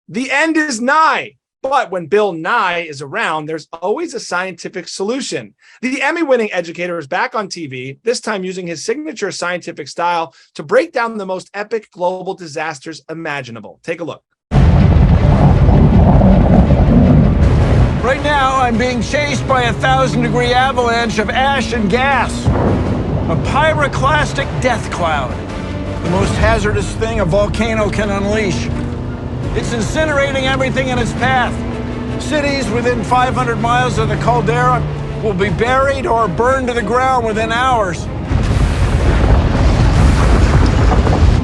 The end is nigh. But when Bill Nye is around, there's always a scientific solution. The Emmy-winning educator is back on TV, this time using his signature scientific style to break down the most epic global disasters imaginable. Take a look. Right now, I'm being chased by a 1,000-degree avalanche of ash and gas. A pyroclastic death cloud. The most hazardous thing a volcano can unleash. It's incinerating everything in its path. Cities within 500 miles of the caldera will be buried or burned to the ground within hours.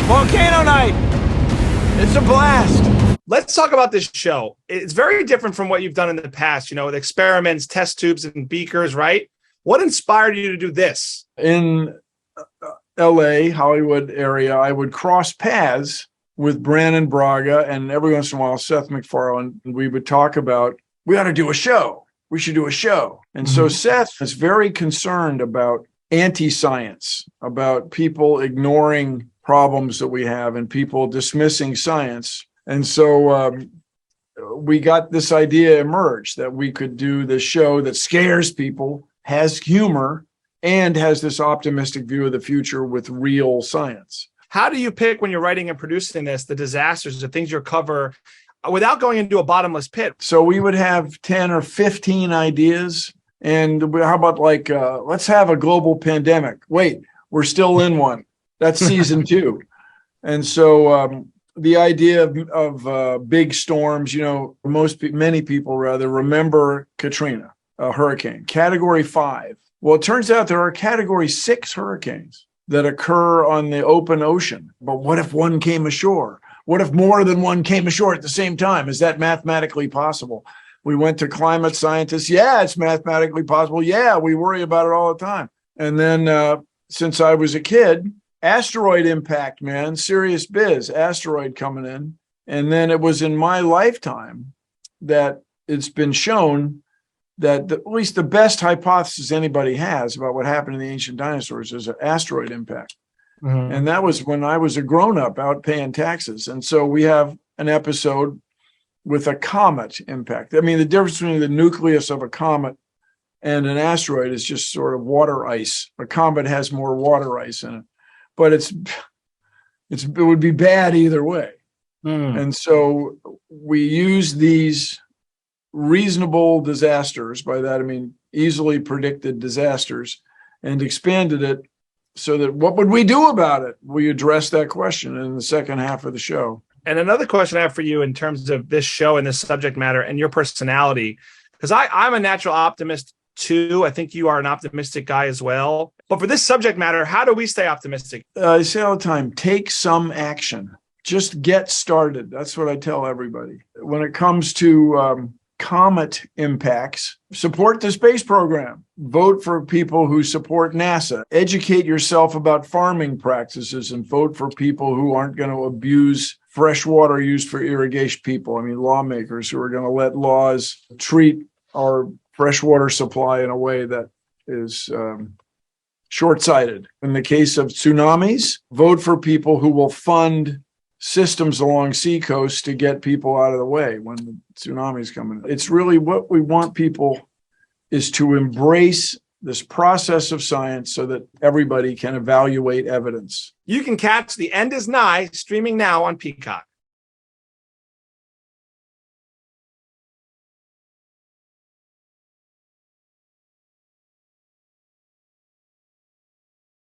Volcano night! It's a blast! Let's talk about this show. It's very different from what you've done in the past, with experiments, test tubes, and beakers, right? What inspired you to do this? In LA, Hollywood area, I would cross paths with Brannon Braga and every once in a while Seth MacFarlane. We would talk about, we ought to do a show. We should do a show. And so Seth is very concerned about anti-science, about people ignoring problems that we have and people dismissing science. And so we got this idea emerged that we could do this show that scares people, has humor, and has this optimistic view of the future with real science. How do you pick, when you're writing and producing this, the disasters, the things you'll cover without going into a bottomless pit? So we would have 10 or 15 ideas. And how about let's have a global pandemic. Wait, we're still in one. That's season 2. And so the idea of big storms, many people remember Katrina, a hurricane, category 5. Well, it turns out there are category 6 hurricanes that occur on the open ocean. But what if one came ashore? What if more than one came ashore at the same time? Is that mathematically possible? We went to climate scientists. Yeah, it's mathematically possible. Yeah, we worry about it all the time. And then since I was a kid, asteroid impact, man, serious biz, asteroid coming in. And then it was in my lifetime that it's been shown that at least the best hypothesis anybody has about what happened in the ancient dinosaurs is an asteroid impact. And that was when I was a grown-up out paying taxes. And so we have an episode with a comet impact. I mean, the difference between the nucleus of a comet and an asteroid is just sort of water ice. A comet has more water ice in it, but it would be bad either way. And so we use these reasonable disasters, by that I mean easily predicted disasters, and expanded it so that what would we do about it? We address that question in the second half of the show. And another question I have for you in terms of this show and this subject matter and your personality, because I'm a natural optimist too. I think you are an optimistic guy as well. But for this subject matter, how do we stay optimistic? I say all the time, take some action. Just get started. That's what I tell everybody. When it comes to comet impacts, support the space program. Vote for people who support NASA. Educate yourself about farming practices and vote for people who aren't going to abuse fresh water used for irrigation people. I mean, lawmakers who are going to let laws treat our freshwater supply in a way that is short-sighted. In the case of tsunamis, vote for people who will fund systems along seacoasts to get people out of the way when the tsunamis come in. It's really what we want people is to embrace this process of science so that everybody can evaluate evidence. You can catch The End is Nigh streaming now on Peacock.